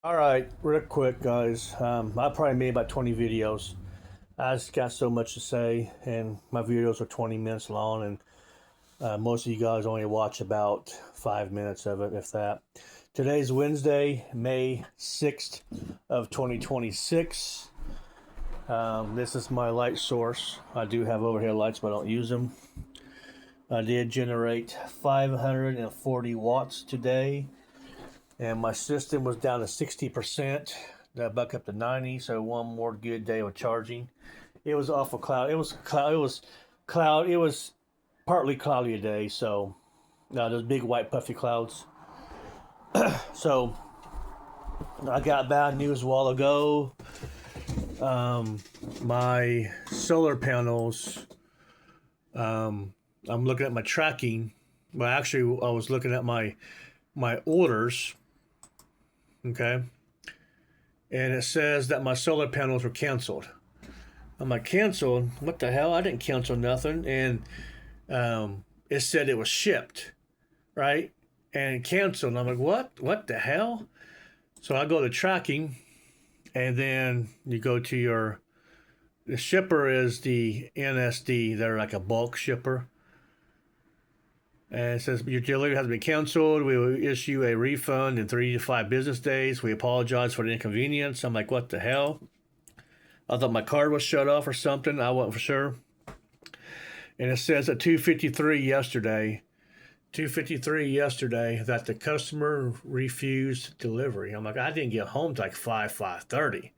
All right, real quick, guys. I probably made about 20 videos. I just got so much to say, and my videos are 20 minutes long, and most of you guys only watch about 5 minutes of it, if that. Today's Wednesday, May 6th of 2026. This is my light source. I do have overhead lights, but I don't use them. I did generate 540 watts today, and my system was down to 60%. That back up to 90, so one more good day of charging. It was awful cloud. It was cloud. It was cloud. It was partly cloudy today, so those big white puffy clouds. So I got bad news a while ago. My solar panels. I'm looking at my tracking. Well, actually, I was looking at my orders. Okay, and it says that my solar panels were canceled. I'm like, canceled? What the hell? I didn't cancel nothing. And it said it was shipped, right? And canceled. And I'm like, what? What the hell? So I go to tracking, and then you go to the shipper is the NSD. They're like a bulk shipper. And it says your delivery has been canceled. We will issue a refund in 3 to 5 business days. We apologize for the inconvenience. I'm like, what the hell? I thought my card was shut off or something. I wasn't for sure. And it says at 2:53 yesterday, that the customer refused delivery. I'm like, I didn't get home till like 5:30.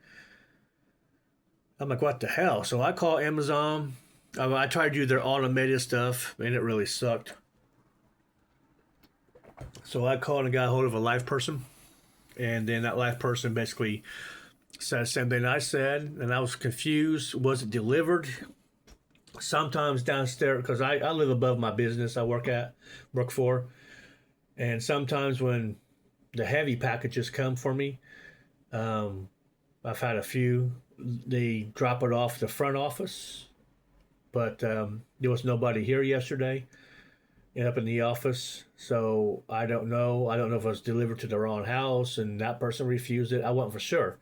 I'm like, what the hell? So I call Amazon. I tried to do their automated stuff, and it really sucked. So I called and got a hold of a live person, and then that live person basically said the same thing I said, and I was confused. Was it delivered? Sometimes downstairs, because I live above my business I work for, and sometimes when the heavy packages come for me, I've had a few. They drop it off the front office, but there was nobody here yesterday up in the office, so I don't know. I don't know if it was delivered to the wrong house and that person refused it. I wasn't for sure.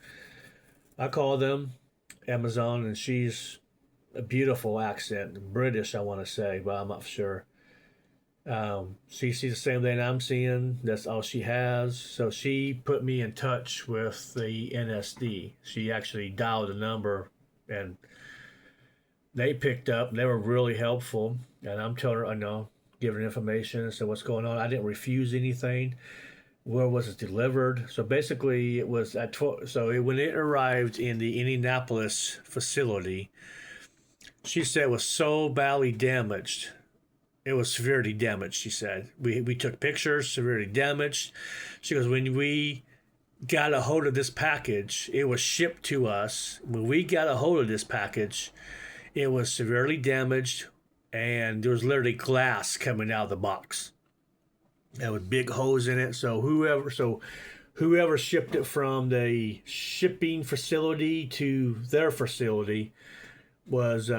I called them, Amazon, and she's a beautiful accent, British, I want to say, but I'm not sure. She sees the same thing I'm seeing. That's all she has. So she put me in touch with the NSD. She actually dialed a number, and they picked up. They were really helpful, and I'm telling her, I know, giving her information. So what's going on? I didn't refuse anything. Where was it delivered? So basically, it was at 12. So when it arrived in the Indianapolis facility, she said it was so badly damaged. It was severely damaged, she said. We took pictures, severely damaged. She goes, when we got a hold of this package, it was shipped to us. When we got a hold of this package, it was severely damaged, and there was literally glass coming out of the box. There was big holes in it. So whoever shipped it from the shipping facility to their facility was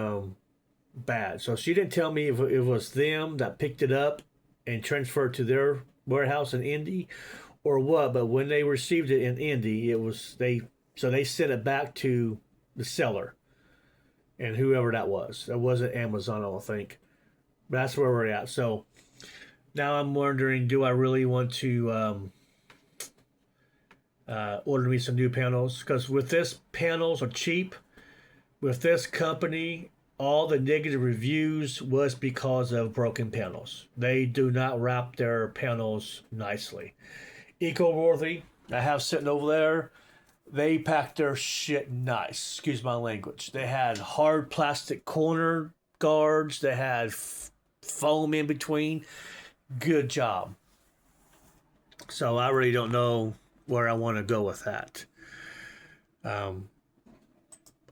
bad. So she didn't tell me if it was them that picked it up and transferred to their warehouse in Indy or what. But when they received it in Indy, it was they. So they sent it back to the seller and whoever that was. It wasn't Amazon, I don't think. But that's where we're at. So now I'm wondering, do I really want to order me some new panels? Because with this, panels are cheap. With this company, all the negative reviews was because of broken panels. They do not wrap their panels nicely. EcoWorthy, I have sitting over there. They packed their shit nice. Excuse my language. They had hard plastic corner guards. They had foam in between. Good job. So I really don't know where I want to go with that. Um,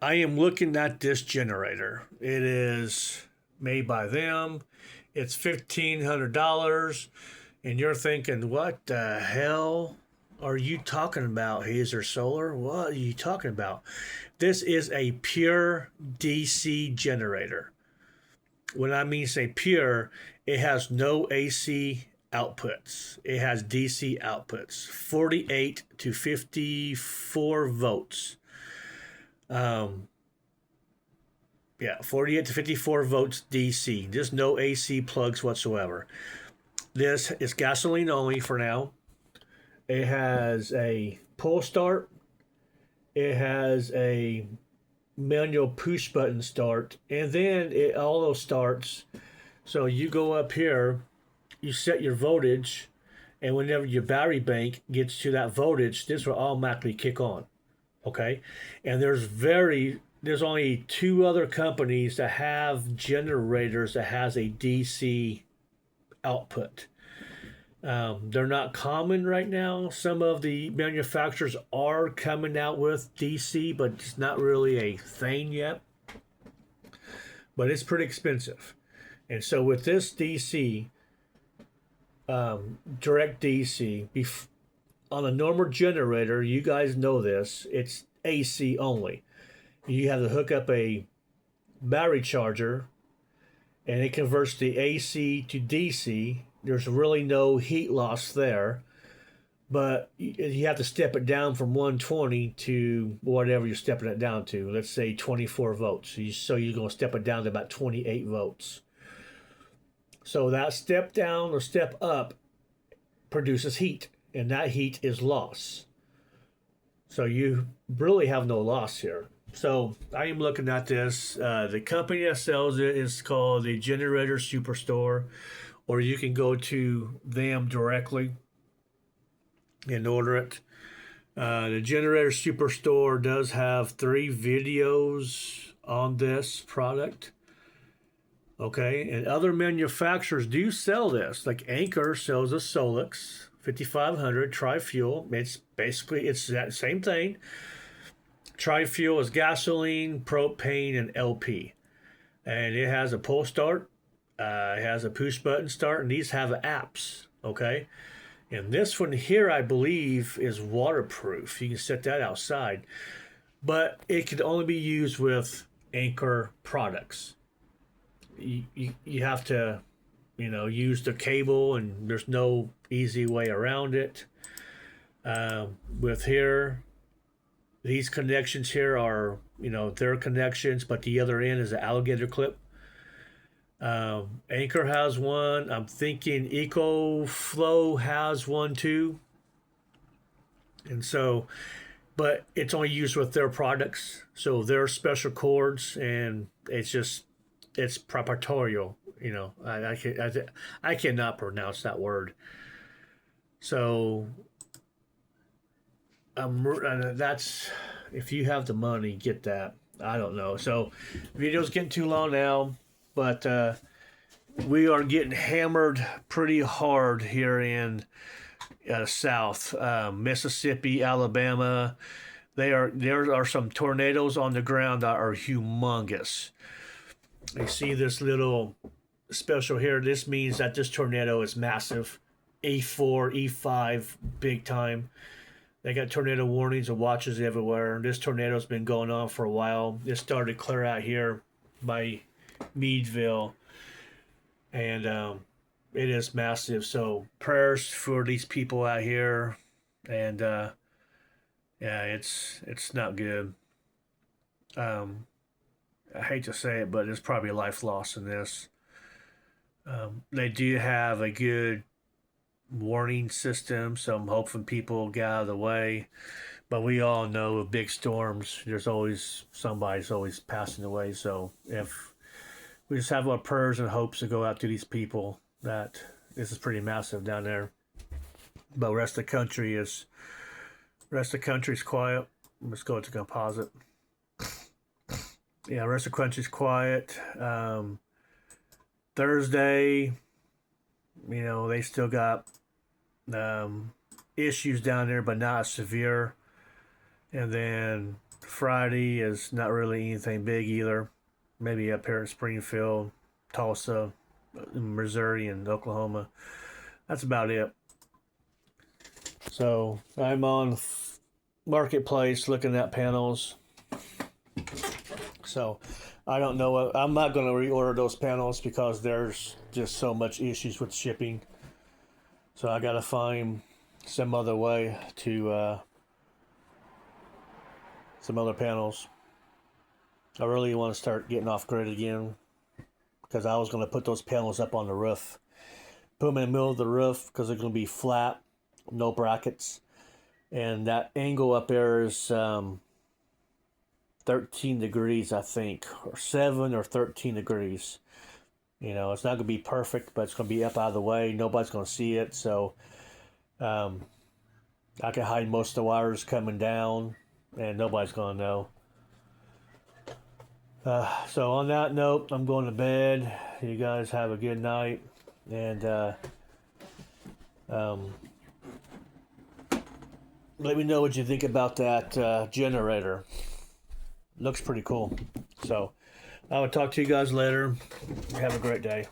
I am looking at this generator. It is made by them. It's $1,500, and you're thinking, what the hell are you talking about, Hazer Solar? What are you talking about? This is a pure DC generator. When I mean say pure, it has no AC outputs. It has DC outputs, 48 to 54 volts. Yeah, 48 to 54 volts DC. There's no AC plugs whatsoever. This is gasoline only for now. It has a pull start. It has a manual push button start. And then it auto starts. So you go up here, you set your voltage, and whenever your battery bank gets to that voltage, this will automatically kick on. Okay? And there's only 2 other companies that have generators that has a DC output. They're not common right now. Some of the manufacturers are coming out with DC, but it's not really a thing yet. But it's pretty expensive. And so with this DC, direct DC, on a normal generator, you guys know this, it's AC only. You have to hook up a battery charger, and it converts the AC to DC. There's really no heat loss there, but you have to step it down from 120 to whatever you're stepping it down to. Let's say 24 volts. So you're going to step it down to about 28 volts. So that step down or step up produces heat, and that heat is loss. So you really have no loss here. So I am looking at this. The company that sells it is called the Generator Superstore, or you can go to them directly and order it. The Generator Superstore does have 3 videos on this product. Okay, and other manufacturers do sell this. Like Anchor sells a Solix 5500 tri-fuel. It's that same thing. Tri-fuel is gasoline, propane, and LP. And it has a pull start. It has a push button start, and these have apps. Okay, and this one here, I believe, is waterproof. You can set that outside, but it can only be used with Anchor products. You have to, use the cable, and there's no easy way around it. With here, these connections here are, their connections, but the other end is an alligator clip. Anchor has one. I'm thinking EcoFlow has one too. And so, but it's only used with their products. So they're special cords, and it's proprietorial. I cannot pronounce that word. So that's, if you have the money, get that. I don't know. So video's getting too long now, but we are getting hammered pretty hard here in South Mississippi, Alabama. There are some tornadoes on the ground that are humongous. You see this little special here. This means that this tornado is massive. E4, E5, big time. They got tornado warnings and watches everywhere. This tornado's been going on for a while. It started clear out here by Meadville. And it is massive. So prayers for these people out here. And yeah, it's not good. I hate to say it, but there's probably life loss in this. They do have a good warning system, so I'm hoping people get out of the way. But we all know with big storms, there's always somebody's always passing away. So if we just have our prayers and hopes to go out to these people, that this is pretty massive down there. But rest of the country's quiet. Let's go to composite. Yeah, rest of the country's quiet. Thursday, they still got issues down there, but not severe. And then Friday is not really anything big either. Maybe up here in Springfield, Tulsa, Missouri, and Oklahoma. That's about it. So I'm on Marketplace looking at panels. So I don't know. I'm not going to reorder those panels because there's just so much issues with shipping. So I gotta find some other way to some other panels. I really want to start getting off grid again because I was going to put those panels up on the roof. Put them in the middle of the roof because they're going to be flat, no brackets. And that angle up there is 13 degrees, I think, or 7 or 13 degrees. You know, it's not going to be perfect, but it's going to be up out of the way. Nobody's going to see it. So I can hide most of the wires coming down and nobody's going to know. So on that note, I'm going to bed. You guys have a good night. And let me know what you think about that generator. Looks pretty cool. So I will talk to you guys later. Have a great day.